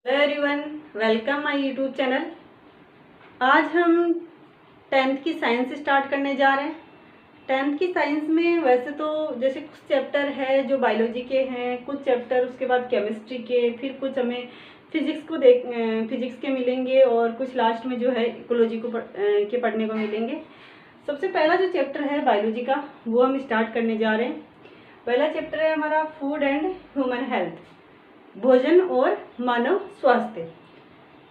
Hello everyone, welcome my YouTube channel. आज हम 10th की साइंस स्टार्ट करने जा रहे हैं। 10th की साइंस में वैसे तो जैसे कुछ चैप्टर है जो बायोलॉजी के हैं, कुछ चैप्टर उसके बाद केमिस्ट्री के, फिर कुछ हमें फिजिक्स के मिलेंगे और कुछ लास्ट में जो है इकोलॉजी के पढ़ने को मिलेंगे। सबसे पहला जो चैप्टर है बायोलॉजी का वो हम स्टार्ट करने जा रहे हैं। पहला चैप्टर है हमारा फूड एंड ह्यूमन हेल्थ, भोजन और मानव स्वास्थ्य।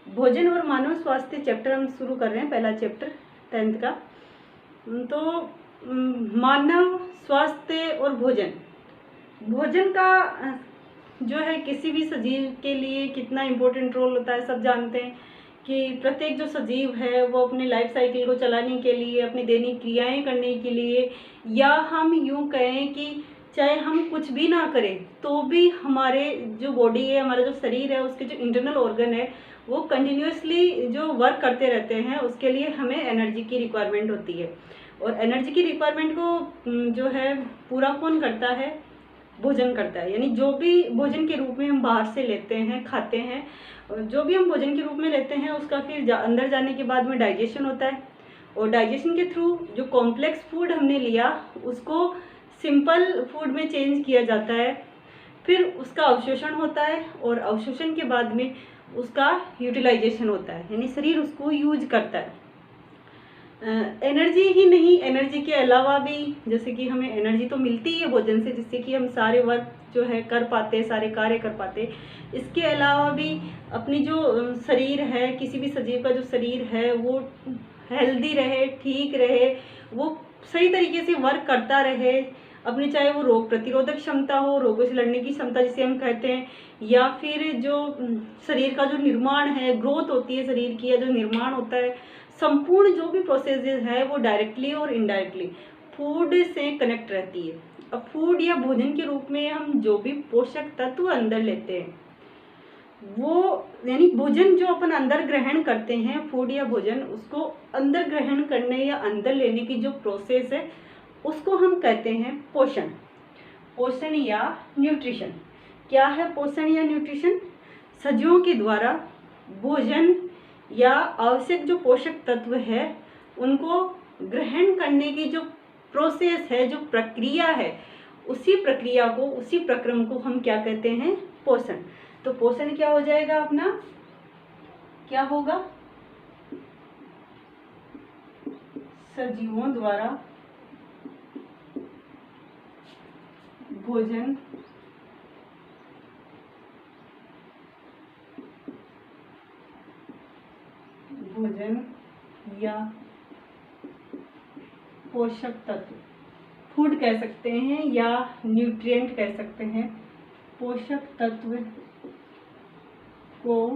भोजन और मानव स्वास्थ्य चैप्टर हम शुरू कर रहे हैं, पहला चैप्टर 10th का। तो मानव स्वास्थ्य और भोजन, भोजन का जो है किसी भी सजीव के लिए कितना इम्पोर्टेंट रोल होता है सब जानते हैं कि प्रत्येक जो सजीव है वो अपने लाइफ साइकिल को चलाने के लिए, अपनी दैनिक क्रियाएं करने के लिए, या हम यूं कहें कि चाहे हम कुछ भी ना करें तो भी हमारे जो बॉडी है, हमारा जो शरीर है, उसके जो इंटरनल ऑर्गन है वो कंटिन्यूसली जो वर्क करते रहते हैं। उसके लिए हमें एनर्जी की रिक्वायरमेंट होती है और एनर्जी की रिक्वायरमेंट को जो है पूरा कौन करता है? भोजन करता है। यानी जो भी भोजन के रूप में हम बाहर से लेते हैं, खाते हैं, जो भी हम भोजन के रूप में लेते हैं उसका फिर अंदर जाने के बाद में डाइजेशन होता है और डाइजेशन के थ्रू जो कॉम्प्लेक्स फूड हमने लिया उसको सिंपल फूड में चेंज किया जाता है। फिर उसका अवशोषण होता है और अवशोषण के बाद में उसका यूटिलाइजेशन होता है, यानी शरीर उसको यूज करता है। एनर्जी ही नहीं, एनर्जी के अलावा भी जैसे कि हमें एनर्जी तो मिलती है भोजन से, जिससे कि हम सारे वर्क जो है कर पाते, सारे कार्य कर पाते। इसके अलावा भी अपनी जो शरीर है, किसी भी सजीव का जो शरीर है वो हेल्दी रहे, ठीक रहे, वो सही तरीके से वर्क करता रहे अपनी, चाहे वो रोग प्रतिरोधक क्षमता हो, रोगों से लड़ने की क्षमता जिसे हम कहते हैं, या फिर जो शरीर का जो निर्माण है, ग्रोथ होती है शरीर की, या जो निर्माण होता है, संपूर्ण जो भी प्रोसेसेस है वो डायरेक्टली और इनडायरेक्टली फूड से कनेक्ट रहती है। अब फूड या भोजन के रूप में हम जो भी पोषक तत्व अंदर लेते हैं वो, यानी भोजन जो अपन अंदर ग्रहण करते हैं, फूड या भोजन, उसको अंदर ग्रहण करने या अंदर लेने की जो प्रोसेस है उसको हम कहते हैं पोषण। पोषण या न्यूट्रिशन। क्या है पोषण या न्यूट्रिशन? सजीवों के द्वारा भोजन या आवश्यक जो पोषक तत्व है उनको ग्रहण करने की जो प्रोसेस है, जो प्रक्रिया है, उसी प्रक्रिया को, उसी प्रक्रम को हम क्या कहते हैं? पोषण। तो पोषण क्या हो जाएगा अपना? क्या होगा? सजीवों द्वारा भोजन या पोषक तत्व, फूड कह सकते हैं या न्यूट्रिएंट कह सकते हैं, पोषक तत्व को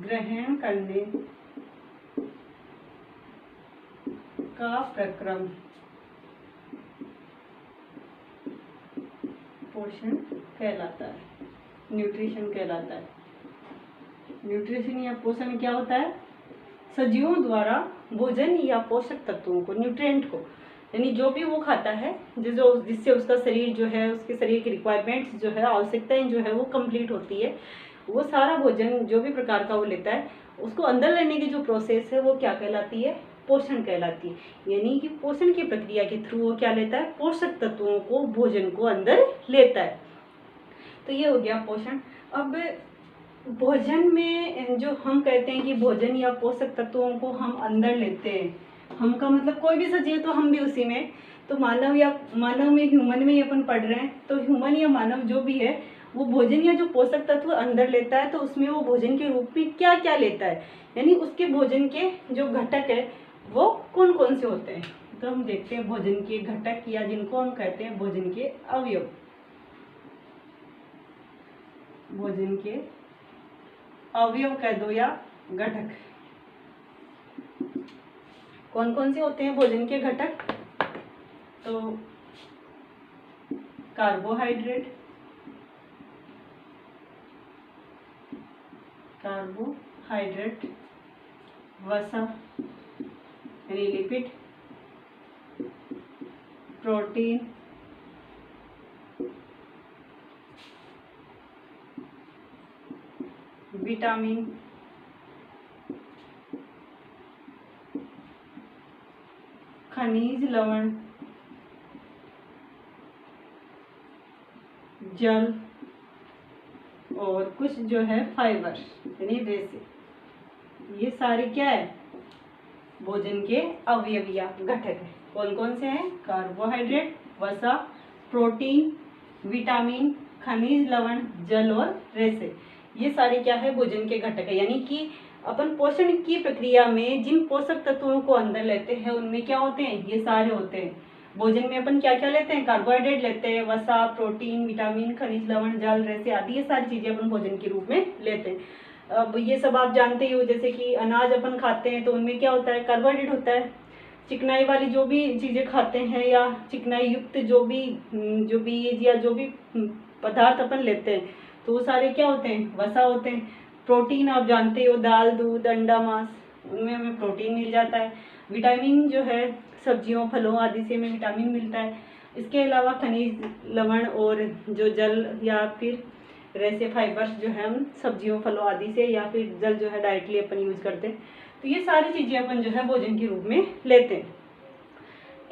ग्रहण करने का प्रक्रम पोषण कहलाता है, न्यूट्रिशन कहलाता है। न्यूट्रिशन या पोषण क्या होता है? सजीवों द्वारा भोजन या पोषक तत्वों को, न्यूट्रिएंट को, यानी जो भी वो खाता है जिससे उसका शरीर जो है, उसके शरीर की रिक्वायरमेंट्स जो है, आवश्यकताएं जो है वो कंप्लीट होती है, वो सारा भोजन जो भी प्रकार का वो लेता है उसको अंदर लेने की जो प्रोसेस है वो क्या कहलाती है? पोषण कहलाती है। यानी कि पोषण की प्रक्रिया के थ्रू वो क्या लेता है? पोषक तत्वों को, भोजन को अंदर लेता है। तो ये हो गया पोषण। अब भोजन में जो हम कहते हैं कि भोजन या पोषक तत्वों को हम अंदर लेते हैं, हम का मतलब कोई भी सजीव, तो हम भी उसी में, तो मानव में, ह्यूमन में ही अपन पढ़ रहे हैं, तो ह्यूमन या मानव जो भी है वो भोजन या जो पोषक तत्व अंदर लेता है तो उसमें वो भोजन के रूप में क्या क्या लेता है, यानी उसके भोजन के जो घटक है वो कौन कौन से होते हैं। तो हम देखते हैं भोजन के घटक, या जिनको हम कहते हैं भोजन के अवयव। भोजन के अवयव कह दो या घटक, कौन कौन से होते हैं भोजन के घटक? तो कार्बोहाइड्रेट, वसा यानी लिपिड, प्रोटीन, विटामिन, खनिज लवण, जल और कुछ जो है फाइबर यानी रेसे। ये सारे क्या है? भोजन के अवयव या घटक है। कौन कौन से हैं? कार्बोहाइड्रेट, वसा, प्रोटीन, विटामिन, खनिज लवण, जल और रेसे। ये सारे क्या है? भोजन के घटक है। यानी कि अपन पोषण की प्रक्रिया में जिन पोषक तत्वों को अंदर लेते हैं उनमें क्या होते हैं? ये सारे होते हैं। भोजन में अपन क्या क्या लेते हैं? कार्बोहाइड्रेट लेते हैं, वसा, प्रोटीन, विटामिन, खनिज लवण, जल, रेसे आदि ये सारी चीजें अपन भोजन के रूप में लेते हैं। अब ये सब आप जानते ही हो, जैसे कि अनाज अपन खाते हैं तो उनमें क्या होता है? कार्बोहाइड्रेट होता है। चिकनाई वाली जो भी चीजें खाते हैं या चिकनाई युक्त जो भी बीज या जो भी पदार्थ अपन लेते हैं तो वो सारे क्या होते हैं? वसा होते हैं। प्रोटीन आप जानते हो, दाल, दूध, अंडा, मांस, उनमें हमें प्रोटीन मिल जाता है। विटामिन जो है सब्जियों, फलों आदि से हमें विटामिन मिलता है। इसके अलावा खनिज लवण और जो जल या फिर रेसे फाइबर्स जो है हम सब्जियों, फलों आदि से, या फिर जल जो है डायरेक्टली अपन यूज करते हैं। तो ये सारी चीजें अपन जो है भोजन के रूप में लेते हैं।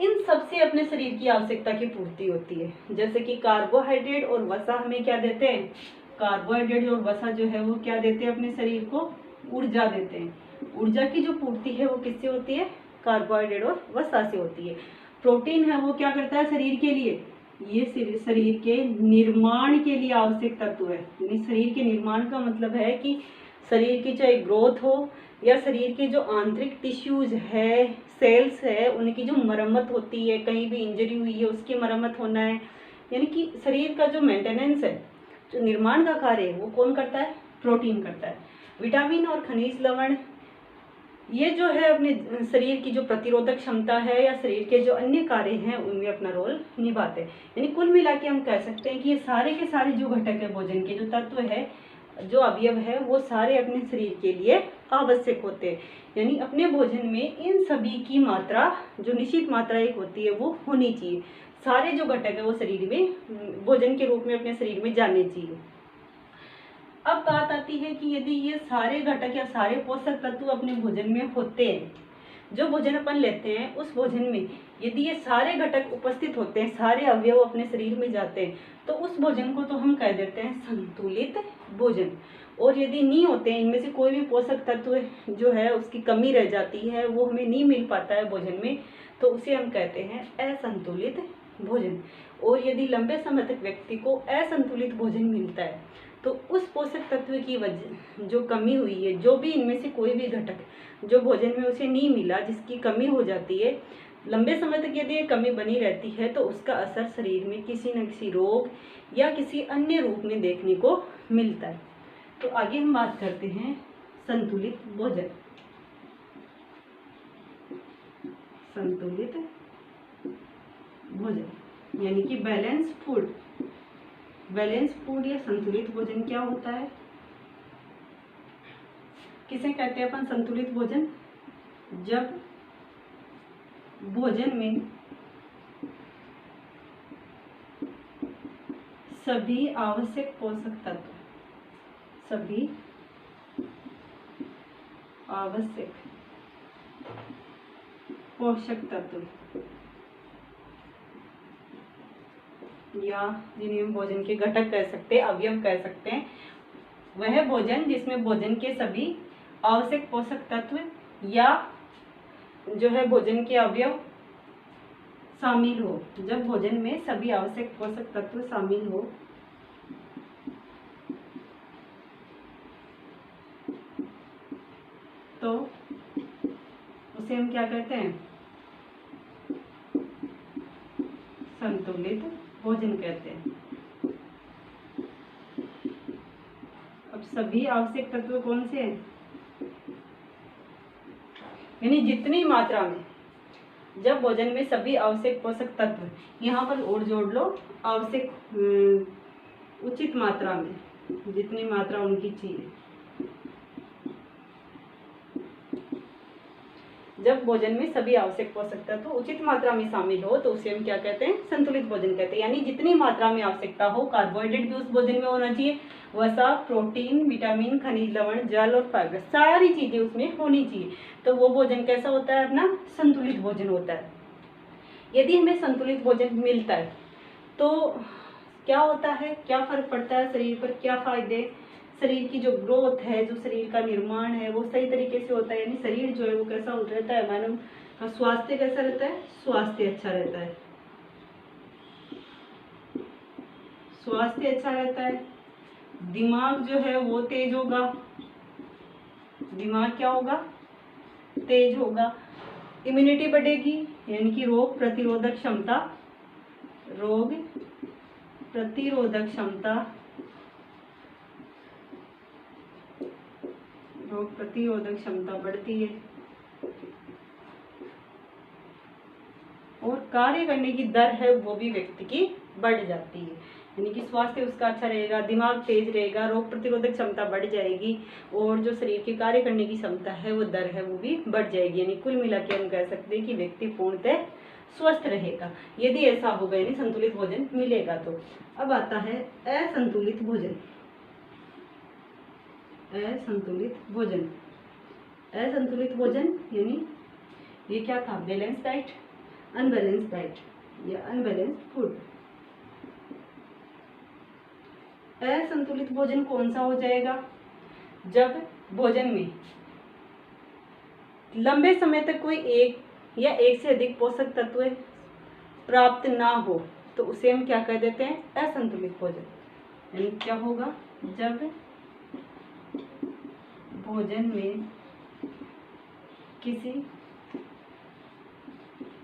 इन सबसे अपने शरीर की आवश्यकता की पूर्ति होती है। जैसे कि कार्बोहाइड्रेट और वसा हमें क्या देते हैं? कार्बोहाइड्रेट और वसा जो है वो क्या देते हैं? अपने शरीर को ऊर्जा देते हैं। ऊर्जा की जो पूर्ति है वो किससे होती है? कार्बोहाइड्रेट और वसा से होती है। प्रोटीन है वो क्या करता है शरीर के लिए? ये शरीर के निर्माण के लिए आवश्यक तत्व है। यानी शरीर के निर्माण का मतलब है कि शरीर की चाहे ग्रोथ हो या शरीर के जो आंतरिक टिश्यूज है, सेल्स है, उनकी जो मरम्मत होती है, कहीं भी इंजरी हुई है उसकी मरम्मत होना है, यानी कि शरीर का जो मेंटेनेंस है, जो निर्माण का कार्य है वो कौन करता है? प्रोटीन करता है। विटामिन और खनिज लवण ये जो है अपने शरीर की जो प्रतिरोधक क्षमता है या शरीर के जो अन्य कार्य हैं उनमें अपना रोल निभाते हैं। यानी कुल मिला के हम कह सकते हैं कि ये सारे के सारे जो घटक है भोजन के, जो तत्व है, जो अवयव है, वो सारे अपने शरीर के लिए आवश्यक होते हैं। यानी अपने भोजन में इन सभी की मात्रा, जो निश्चित मात्रा एक होती है, वो होनी चाहिए। सारे जो घटक है वो शरीर में भोजन के रूप में अपने शरीर में जाने चाहिए। अब बात आती है कि यदि ये सारे घटक या सारे पोषक तत्व अपने भोजन में होते हैं, जो भोजन अपन लेते हैं उस भोजन में यदि ये सारे घटक उपस्थित होते हैं, सारे अवयव अपने शरीर में जाते हैं, तो उस भोजन को तो हम कह देते हैं संतुलित भोजन। और यदि नहीं होते हैं, इनमें से कोई भी पोषक तत्व जो है उसकी कमी रह जाती है, वो हमें नहीं मिल पाता है भोजन में, तो उसे हम कहते हैं असंतुलित भोजन। और यदि लंबे समय तक व्यक्ति को असंतुलित भोजन मिलता है तो उस पोषक तत्व की वजह जो कमी हुई है, जो भी इनमें से कोई भी घटक जो भोजन में उसे नहीं मिला, जिसकी कमी हो जाती है, लंबे समय तक यदि ये कमी बनी रहती है तो उसका असर शरीर में किसी न किसी रोग या किसी अन्य रूप में देखने को मिलता है। तो आगे हम बात करते हैं संतुलित भोजन। संतुलित भोजन यानी कि बैलेंस फूड। बैलेंस फूड या संतुलित भोजन क्या होता है? किसे कहते हैं अपन संतुलित भोजन? जब भोजन में सभी आवश्यक पोषक तत्व, सभी आवश्यक पोषक तत्व या जिन्हें हम भोजन के घटक कह सकते हैं, अवयव कह सकते हैं, वह भोजन जिसमें भोजन के सभी आवश्यक पोषक तत्व या जो है भोजन के अवयव शामिल हो। जब भोजन में सभी आवश्यक पोषक तत्व शामिल हो तो उसे हम क्या कहते हैं? संतुलित भोजन कहते हैं। अब सभी आवश्यक तत्व कौन से हैं? यानी जितनी मात्रा में, जब भोजन में सभी आवश्यक पोषक तत्व, यहाँ पर और जोड़ लो आवश्यक, उचित मात्रा में, जितनी मात्रा उनकी चाहिए, जब भोजन में सभी आवश्यक पोषक तत्व तो उचित मात्रा में शामिल हो तो उसे हम क्या कहते हैं, संतुलित भोजन कहते हैं। यानी जितनी मात्रा में आवश्यकता हो, कार्बोहाइड्रेट भी उस भोजन में होना चाहिए, वसा, प्रोटीन, विटामिन, खनिज लवण, जल और फाइबर, सारी चीजें उसमें होनी चाहिए। तो वो भोजन कैसा होता है, अपना संतुलित भोजन होता है। यदि हमें संतुलित भोजन मिलता है तो क्या होता है, क्या फर्क पड़ता है शरीर पर, क्या फायदे, शरीर की जो ग्रोथ है, जो शरीर का निर्माण है वो सही तरीके से होता है। यानी शरीर जो है वो कैसा रहता है, मानव का स्वास्थ्य कैसा रहता है, स्वास्थ्य अच्छा रहता है, स्वास्थ्य अच्छा रहता है। दिमाग जो है वो तेज होगा, दिमाग क्या होगा, तेज होगा। इम्यूनिटी बढ़ेगी, यानी कि रोग प्रतिरोधक क्षमता, रोग प्रतिरोधक क्षमता, रोग प्रतिरोधक क्षमता बढ़ती है। और कार्य करने की दर है वो भी व्यक्ति की बढ़ जाती है, यानी कि स्वास्थ्य उसका अच्छा रहेगा, दिमाग तेज रहेगा, रोग प्रतिरोधक क्षमता बढ़ जाएगी और जो शरीर की कार्य करने की क्षमता है वो दर है वो भी बढ़ जाएगी। यानी कुल मिला के हम कह सकते हैं कि व्यक्ति पूर्णतः स्वस्थ रहेगा यदि ऐसा होगा, यानी संतुलित भोजन मिलेगा तो। अब आता है असंतुलित भोजन। असंतुलित भोजन, असंतुलित भोजन यानी ये क्या था, बैलेंस डाइट, अनबैलेंस डाइट या अनबैलेंस फूड। असंतुलित भोजन कौन सा हो जाएगा, जब भोजन में लंबे समय तक कोई एक या एक से अधिक पोषक तत्व प्राप्त ना हो तो उसे हम क्या कह देते हैं, असंतुलित भोजन। यानी क्या होगा, जब भोजन में किसी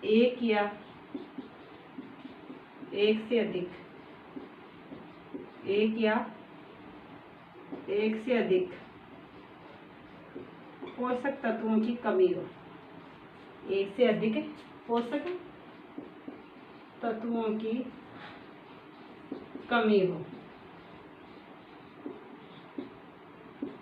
एक या एक से अधिक, एक या एक से अधिक पोषक तत्वों की कमी हो, एक से अधिक पोषक तत्वों की कमी हो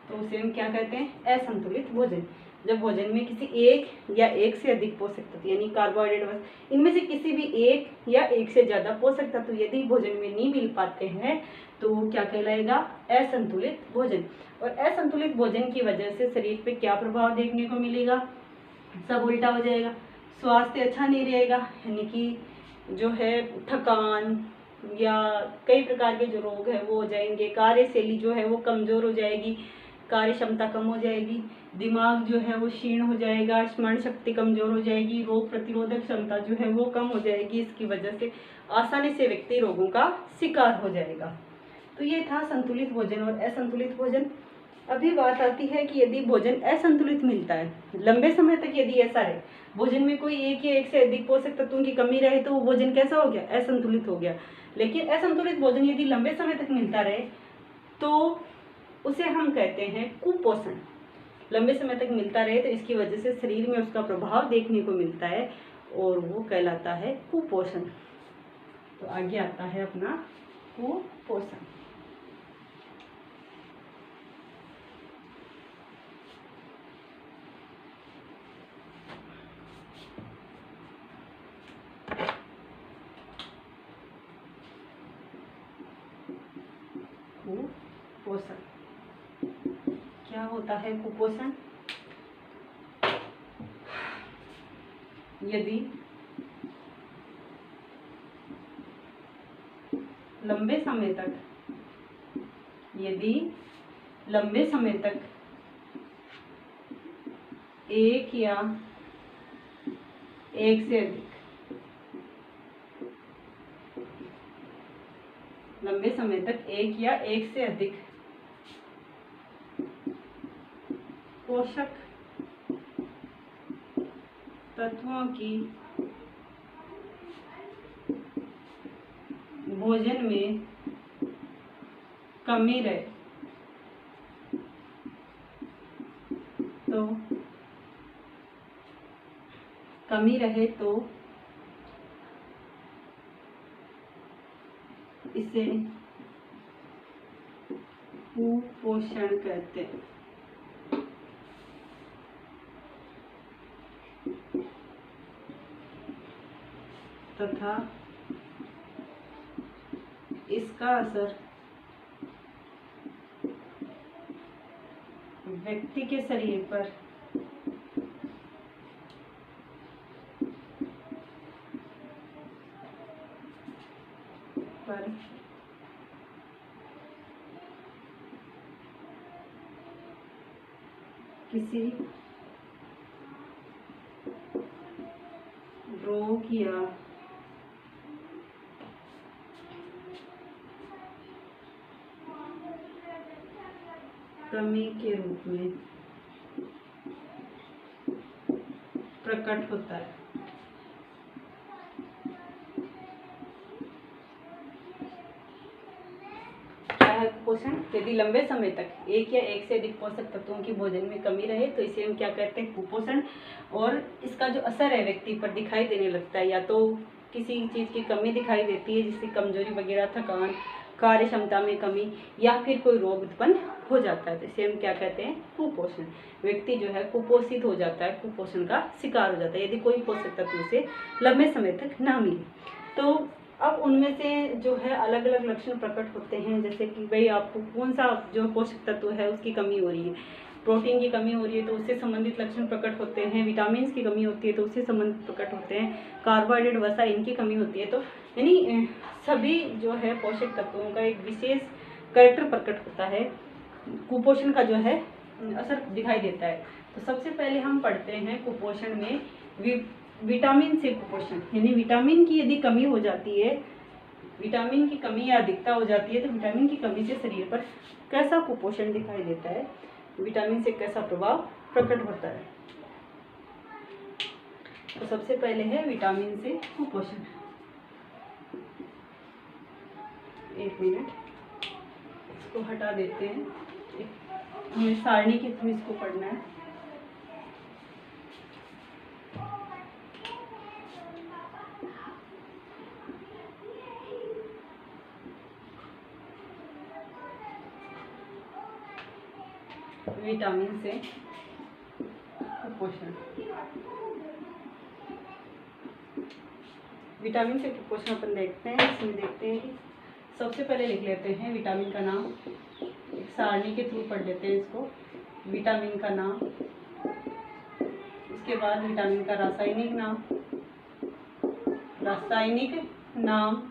तो उसे हम क्या कहते हैं, असंतुलित भोजन। जब भोजन में किसी एक या एक से अधिक पोषक तत्व यानी कार्बोहाइड्रेट इनमें से किसी भी एक या एक से ज्यादा पोषक तत्व यदि भोजन में नहीं मिल पाते हैं तो क्या कहलाएगा, असंतुलित भोजन। और असंतुलित भोजन की वजह से शरीर पे क्या प्रभाव देखने को मिलेगा, सब उल्टा हो जाएगा, स्वास्थ्य अच्छा नहीं रहेगा, यानी कि जो है थकान या कई प्रकार के जो रोग है वो हो जाएंगे, कार्यशैली जो है वो कमजोर हो जाएगी, कार्य क्षमता कम हो जाएगी, दिमाग जो है वो क्षीण हो जाएगा, स्मरण शक्ति कमजोर हो जाएगी, रोग प्रतिरोधक क्षमता जो है वो कम हो जाएगी। इसकी वजह से आसानी से व्यक्ति रोगों का शिकार हो जाएगा। तो ये था संतुलित भोजन और असंतुलित भोजन। अभी बात आती है कि यदि भोजन असंतुलित मिलता है लंबे समय तक, यदि ऐसा है भोजन में कोई एक या एक से अधिक पोषक तत्वों की कमी रहे तो वो भोजन कैसा हो गया, असंतुलित हो गया। लेकिन असंतुलित भोजन यदि लंबे समय तक मिलता रहे तो उसे हम कहते हैं कुपोषण। लंबे समय तक मिलता रहे तो इसकी वजह से शरीर में उसका प्रभाव देखने को मिलता है और वो कहलाता है कुपोषण। तो आगे आता है अपना कुपोषण। कुपोषण क्या होता है, कुपोषण यदि लंबे समय तक एक या एक से अधिक, लंबे समय तक एक या एक से अधिक पोषक तत्वों की भोजन में कमी रहे तो इसे कुपोषण कहते हैं। तथा इसका असर व्यक्ति के शरीर पर किसी रोग या कमी के रूप में प्रकट होता है। कुपोषण, यदि लंबे समय तक एक या एक से अधिक पोषक तत्वों की भोजन में कमी रहे तो इसे हम क्या कहते हैं, कुपोषण। और इसका जो असर है व्यक्ति पर दिखाई देने लगता है, या तो किसी चीज़ की कमी दिखाई देती है जिससे कमजोरी वगैरह, थकान, कार्य क्षमता में कमी, या फिर कोई रोग उत्पन्न हो जाता है तो इसे हम क्या कहते हैं, कुपोषण। व्यक्ति जो है कुपोषित हो जाता है, कुपोषण का शिकार हो जाता है यदि कोई पोषक तत्व उसे लंबे समय तक ना मिले। तो अब उनमें से जो है अलग अलग लक्षण प्रकट होते हैं, जैसे कि भाई आपको कौन सा जो पोषक तत्व है उसकी कमी हो रही है, प्रोटीन की कमी हो रही है तो उससे संबंधित लक्षण प्रकट होते हैं, विटामिन की कमी होती है तो उससे संबंधित प्रकट होते हैं, कार्बोहाइड्रेट, वसा, इनकी कमी होती है। तो यानी सभी जो है पोषक तत्वों का एक विशेष कैरेक्टर प्रकट होता है, कुपोषण का जो है असर दिखाई देता है। तो सबसे पहले हम पढ़ते हैं कुपोषण में विटामिन से कुपोषण, यानी विटामिन की यदि कमी हो जाती है, विटामिन की कमी या अधिकता हो जाती है तो विटामिन की कमी से शरीर पर कैसा कुपोषण दिखाई देता है, विटामिन से कैसा प्रभाव प्रकट होता है। तो सबसे पहले है विटामिन से कुपोषण। एक मिनट, इसको हटा देते हैं, हमें सारणी के थ्रू इसको पढ़ना है। विटामिन से कुपोषण, विटामिन से कुपोषण अपन देखते हैं। इसमें देखते हैं कि सबसे पहले लिख लेते हैं विटामिन का नाम, एक सारणी के थ्रू पढ़ लेते हैं इसको। विटामिन का नाम, उसके बाद विटामिन का रासायनिक नाम, रासायनिक नाम,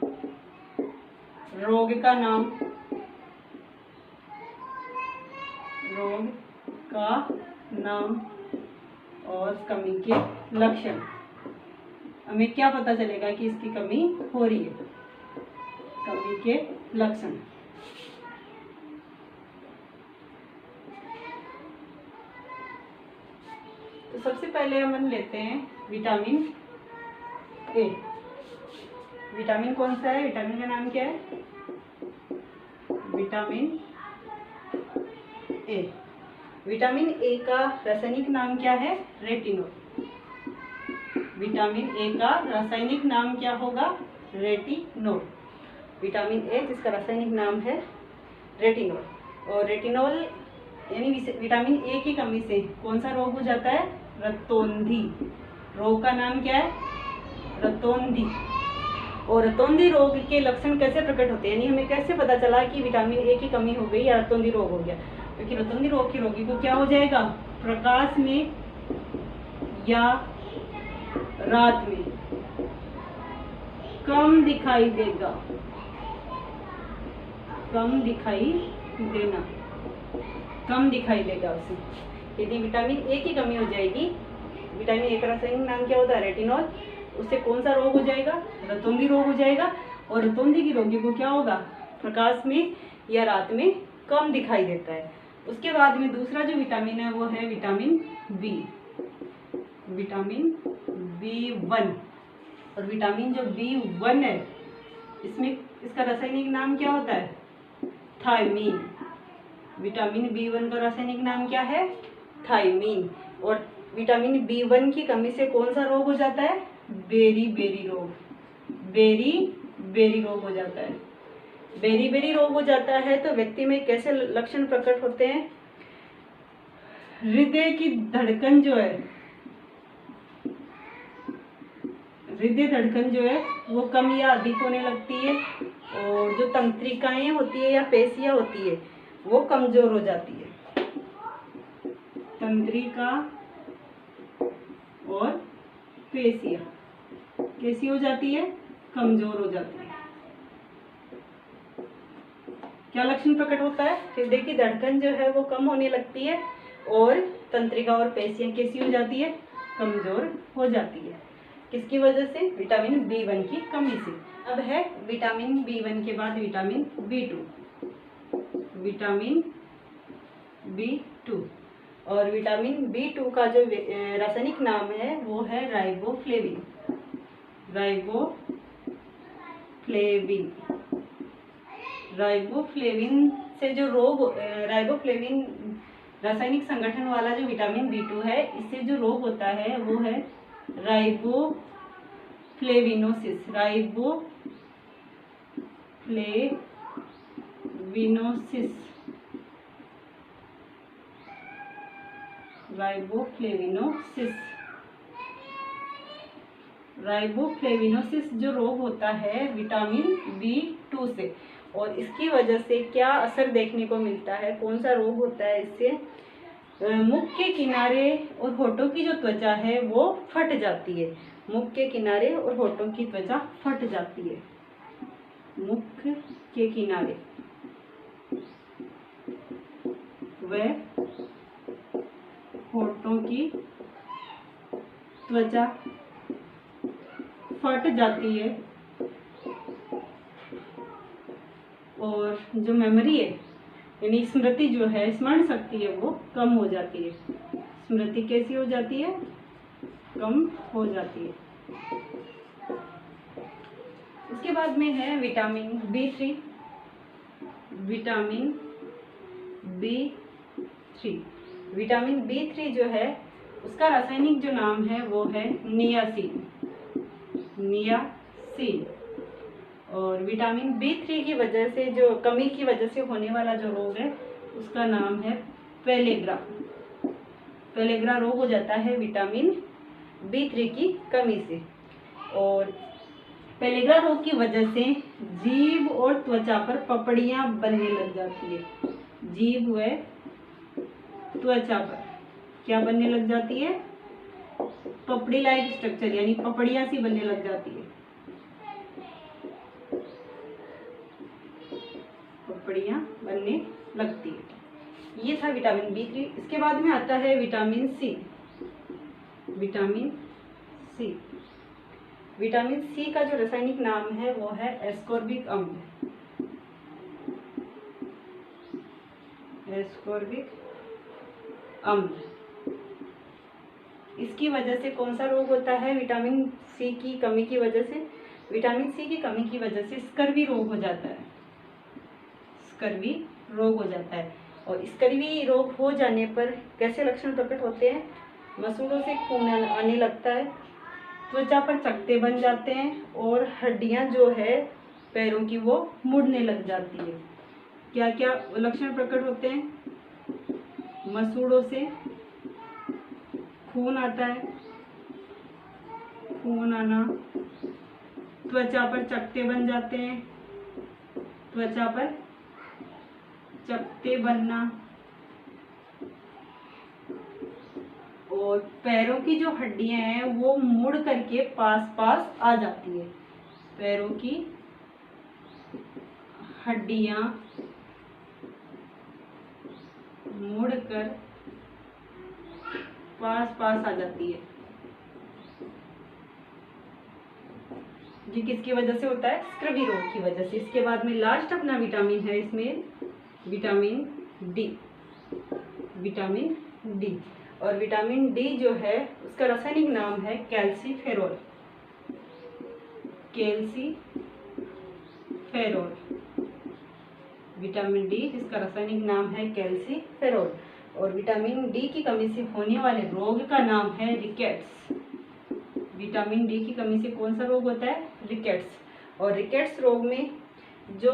रोग का नाम, रोग का नाम, और कमी के लक्षण। हमें क्या पता चलेगा कि इसकी कमी हो रही है, कमी के लक्षण। तो सबसे पहले हम लेते हैं विटामिन ए। विटामिन कौन सा है, विटामिन का नाम क्या है, विटामिन ए। विटामिन ए का रासायनिक नाम क्या है, रेटिनॉल। विटामिन ए का रासायनिक नाम क्या होगा, रेटिनॉल। विटामिन ए जिसका रासायनिक नाम है रेटिनॉल। और रेटिनॉल यानी विटामिन ए की कमी से कौन सा रोग हो जाता है, रतौंधी। रोग का नाम क्या है, रतौंधी। और रतौंधी रोग के लक्षण कैसे प्रकट होते हैं, यानी हमें कैसे पता चला कि विटामिन ए की कमी हो गई या रतौंधी रोग हो गया। क्योंकि रतौंधी रोग के रोगी को क्या हो जाएगा, प्रकाश में या रात में कम दिखाई देगा, कम दिखाई देना, कम दिखाई देगा उसे। यदि विटामिन ए की कमी हो जाएगी, विटामिन ए का रासायनिक नाम क्या होता है, रेटिनॉल, उससे कौन सा रोग हो जाएगा, रतौंधी रोग हो जाएगा। और रतौंधी की रोगी को क्या होगा, प्रकाश में या रात में कम दिखाई देता है। उसके बाद में दूसरा जो विटामिन है वो है विटामिन बी, विटामिन B1। और विटामिन जो B1 है इसमें इसका रासायनिक नाम क्या होता है, थायमीन। विटामिन B1 का रासायनिक नाम क्या है, थायमीन। और विटामिन B1 की कमी से कौन सा रोग हो जाता है, बेरी बेरी रोग, बेरी बेरी रोग हो जाता है। बेरी बेरी रोग हो जाता है तो व्यक्ति में कैसे लक्षण प्रकट होते हैं, हृदय की धड़कन जो है, हृदय धड़कन जो है वो कम या अधिक होने लगती है, और जो तंत्रिकाएं होती है या पेशियां होती है वो कमजोर हो जाती है। तंत्रिका और पेशियां कैसी हो जाती है? कमजोर हो जाती है। क्या लक्षण प्रकट होता है? हृदय की धड़कन जो है वो कम होने लगती है, और तंत्रिका और पेशियां कैसी हो जाती है? कमजोर हो जाती है। किसकी वजह से? विटामिन B1 की कमी से। अब है विटामिन B1 के बाद विटामिन B2। विटामिन B2, और विटामिन B2 का जो रासायनिक नाम है वो है राइबोफ्लेविन। राइबोफ्लेविन राइबोफ्लेविन से जो रोग, राइबोफ्लेविन रासायनिक संगठन वाला जो विटामिन B2 है, इससे जो रोग होता है वो है राइबोफ्लेविनोसिस। राइबोफ्लेविनोसिस जो रोग होता है विटामिन B2 से, और इसकी वजह से क्या असर देखने को मिलता है? कौन सा रोग होता है इससे? मुख के किनारे और होठों की जो त्वचा है वो फट जाती है। मुख के किनारे और होठों की त्वचा फट जाती है। मुख के किनारे व होठों की त्वचा फट जाती है, और जो मेमोरी है यानी स्मृति जो है, स्मरण शक्ति है, वो कम हो जाती है। स्मृति कैसी हो जाती है? कम हो जाती है। उसके बाद में है विटामिन B3। विटामिन B3 जो है उसका रासायनिक जो नाम है वो है नियासिन। और विटामिन B3 की वजह से, जो कमी की वजह से होने वाला जो रोग है उसका नाम है पेलेग्रा। पेलेग्रा रोग हो जाता है विटामिन B3 की कमी से, और पेलेग्रा रोग की वजह से जीभ और त्वचा पर पपड़ियां बनने लग जाती है। जीभ व त्वचा पर क्या बनने लग जाती है? पपड़ी लाइक स्ट्रक्चर, यानी पपड़ियां सी बनने लग जाती है। पपड़ियां बनने लगती है। ये था विटामिन B3। इसके बाद में आता है विटामिन C। विटामिन C का जो रासायनिक नाम है वो है एस्कॉर्बिक अम्ल। इसकी वजह से कौन सा रोग होता है? विटामिन C की कमी की वजह से, विटामिन C की कमी की वजह से स्कर्वी रोग हो जाता है। और स्कर्वी रोग हो जाने पर कैसे लक्षण प्रकट होते हैं? मसूड़ों से खून आने लगता है, त्वचा पर चकत्ते बन जाते हैं, और हड्डियां जो है पैरों की वो मुड़ने लग जाती है। क्या क्या लक्षण प्रकट होते हैं? मसूड़ों से खून आता है, खून आना, त्वचा पर चकत्ते बन जाते हैं, त्वचा पर चकत्ते बनना, और पैरों की जो हड्डियां हैं वो मुड़ करके पास आ जाती है। पैरों की हड्डियां मुड़कर पास आ जाती है। ये किसकी वजह से होता है? स्कर्वी रोग की वजह से। इसके बाद में लास्ट अपना विटामिन है इसमें विटामिन डी। और विटामिन डी जो है उसका रासायनिक नाम है कैल्सीफेरोल। विटामिन डी जिसका रासायनिक नाम है कैल्सीफेरोल। और विटामिन डी की कमी से होने वाले रोग का नाम है रिकेट्स। विटामिन डी की कमी से कौन सा रोग होता है? रिकेट्स। और रिकेट्स रोग में जो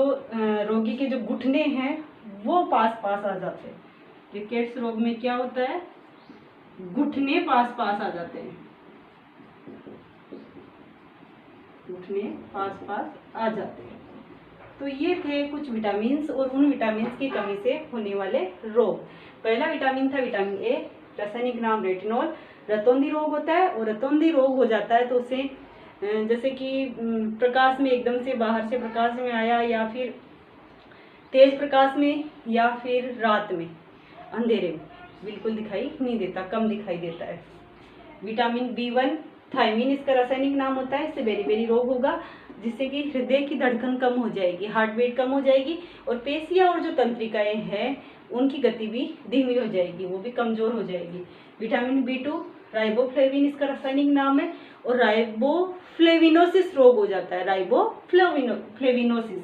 रोगी के जो घुटने हैं वो पास आ जाते हैं। रिकेट्स रोग में क्या होता है? घुटने पास आ जाते हैं। घुटने पास पास आ जाते हैं। तो ये थे कुछ विटामिन्स और उन विटामिन्स की कमी से होने वाले रोग। पहला विटामिन था विटामिन ए, रासायनिक नाम रेटिनॉल। रतौंधी रोग होता है और रतौंधी रोग हो जाता है तो उसे जैसे कि प्रकाश में एकदम से बाहर से प्रकाश में आया या फिर तेज प्रकाश में या फिर रात में अंधेरे में बिल्कुल दिखाई नहीं देता, कम दिखाई देता है। विटामिन B1 थायमिन इसका रासायनिक नाम होता है। इससे बेरी रोग होगा जिससे कि हृदय की धड़कन कम हो जाएगी, हार्ट बीट कम हो जाएगी और पेशियां और जो तंत्रिकाएं हैं उनकी गति भी धीमी हो जाएगी, वो भी कमजोर हो जाएगी। विटामिन B2 राइबोफ्लेविन इसका रासायनिक नाम है और राइबोफ्लेविनोसिस रोग हो जाता है। राइबोफ्लेविनोसिस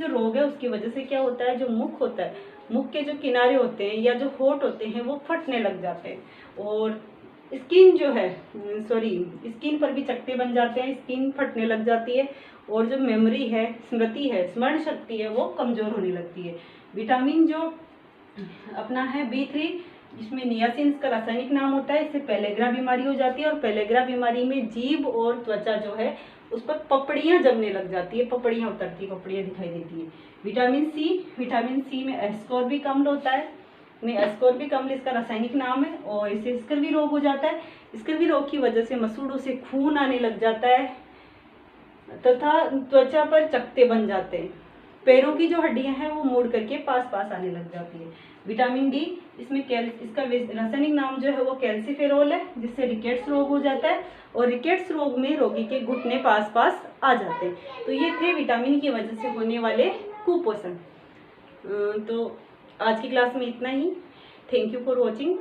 जो रोग है उसकी वजह से क्या होता है, जो मुख होता है, मुख के जो किनारे होते हैं या जो होंठ होते हैं वो फटने लग जाते हैं और स्किन जो है स्किन पर भी चकत्ते बन जाते हैं, स्किन फटने लग जाती है और जो मेमोरी है, स्मृति है, स्मरण शक्ति है वो कमजोर होने लगती है। विटामिन जो अपना है B3 जिसमें नियासिन इसका रासायनिक नाम होता है। इससे पेलेग्रा बीमारी हो जाती है और पेलेग्रा बीमारी में जीभ और त्वचा जो है उस पर पपड़ियाँ जमने लग जाती है, पपड़ियाँ उतरती है, पपड़ियाँ दिखाई देती है। विटामिन सी में एस्कॉर्बिक अम्ल होता है, एस्कॉर्बिक अम्ल इसका रासायनिक नाम है और इससे स्कर्वी रोग हो जाता है। स्कर्वी रोग की वजह से मसूड़ों से खून आने लग जाता है तथा त्वचा पर चकत्ते बन जाते हैं। पैरों की जो हड्डियां हैं वो मुड़ करके पास पास आने लग जाती है। विटामिन डी इसमें इसका रासायनिक नाम जो है वो कैल्सीफेरोल है जिससे रिकेट्स रोग हो जाता है और रिकेट्स रोग में रोगी के घुटने पास पास आ जाते हैं। तो ये थे विटामिन की वजह से होने वाले कुपोषण। तो आज की क्लास में इतना ही। Thank you for watching.